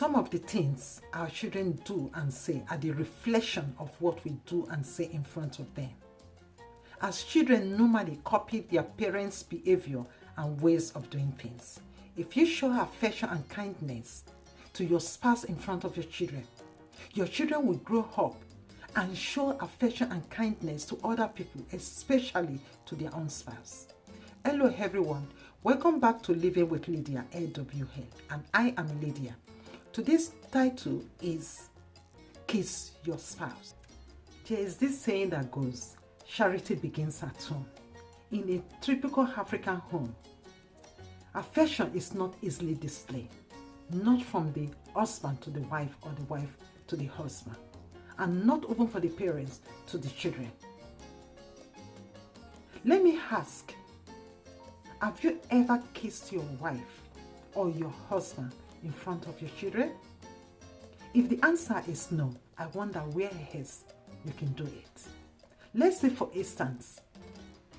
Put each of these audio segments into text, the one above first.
Some of the things our children do and say are the reflection of what we do and say in front of them. As children normally copy their parents' behavior and ways of doing things. If you show affection and kindness to your spouse in front of your children will grow up and show affection and kindness to other people, especially to their own spouse. Hello everyone, welcome back to Living with Lydia LWL, and I am Lydia. Today's title is Kiss Your Spouse. There is this saying that goes, charity begins at home. In a typical African home, affection is not easily displayed, not from the husband to the wife or the wife to the husband, and not even for the parents to the children. Let me ask, have you ever kissed your wife or your husband in front of your children? If the answer is no, I wonder where else you can do it. Let's say, for instance,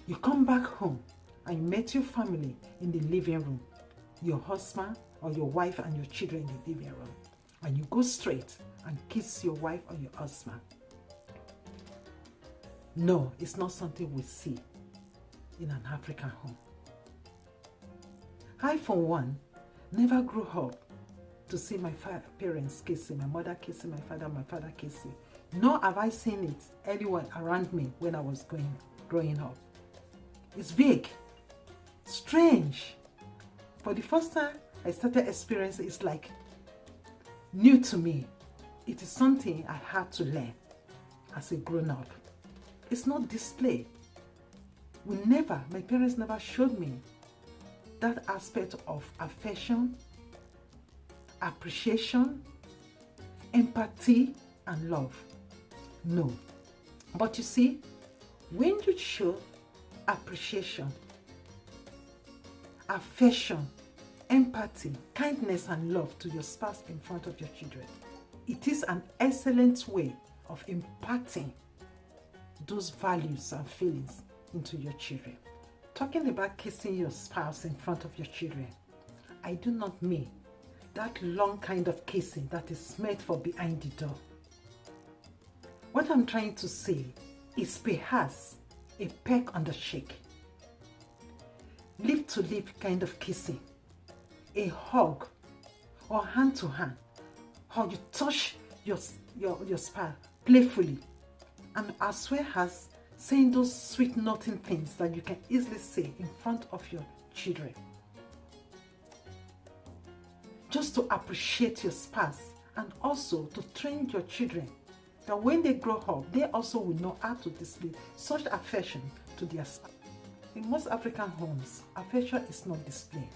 you come back home and you met your family in the living room, your husband or your wife and your children in the living room, and you go straight and kiss your wife or your husband. No, it's not something we see in an African home. I, for one, never grew up to see my parents kissing, my mother kissing my father kissing. Nor have I seen it anyone around me when I was growing up. It's vague, strange. For the first time I started experiencing, it's like new to me. It is something I had to learn as a grown-up. It's not displayed. My parents never showed me that aspect of affection, appreciation, empathy, and love. No. But you see, when you show appreciation, affection, empathy, kindness, and love to your spouse in front of your children, it is an excellent way of imparting those values and feelings into your children. Talking about kissing your spouse in front of your children, I do not mean that long kind of kissing that is made for behind the door. What I'm trying to say is perhaps a peck on the cheek, lip to lip kind of kissing, a hug, or hand to hand, how you touch your spouse playfully, and as well as saying those sweet nothing things that you can easily say in front of your children. Just to appreciate your spouse, and also to train your children that when they grow up, they also will know how to display such affection to their spouse. In most African homes, affection is not displayed,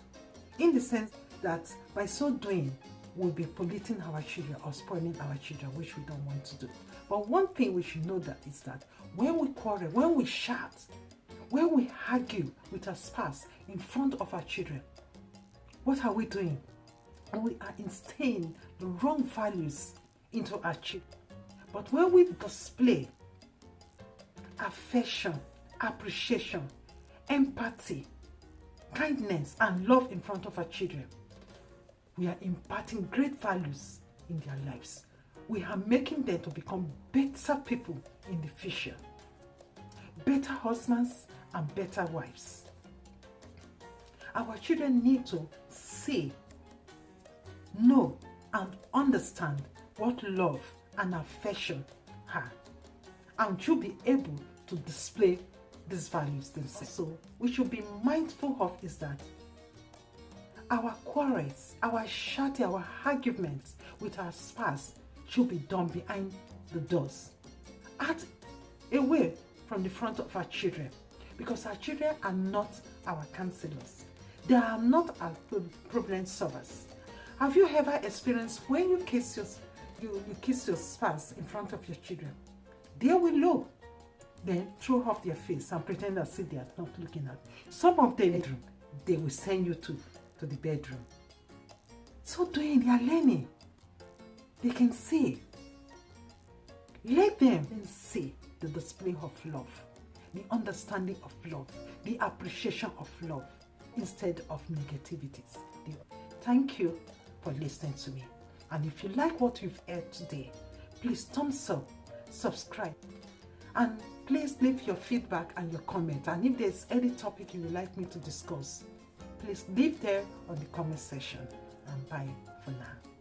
in the sense that by so doing, we'll be polluting our children or spoiling our children, which we don't want to do. But one thing we should know that is that when we quarrel, when we shout, when we argue with our spouse in front of our children, what are we doing? We are instilling the wrong values into our children. But when we display affection, appreciation, empathy, kindness, and love in front of our children, we are imparting great values in their lives. We are making them to become better people in the future, better husbands and better wives. Our children need to see, know, and understand what love and affection are, and you'll be able to display these values themselves. So we should be mindful of is that our quarrels, our shouting, our arguments with our spouse should be done behind the doors, away from the front of our children, because our children are not our counselors. They are not our problem solvers. Have you ever experienced when you kiss your spouse in front of your children? They will look, then throw off their face and pretend as if they are not looking at. Some of them, they will send you to the bedroom. So doing, they are learning. They can see. Let them see the display of love, the understanding of love, the appreciation of love, instead of negativities. Thank you for listening to me. And if you like what you've heard today, please thumbs up, subscribe, and please leave your feedback and your comment. And if there's any topic you would like me to discuss, please leave there on the comment section. And bye for now.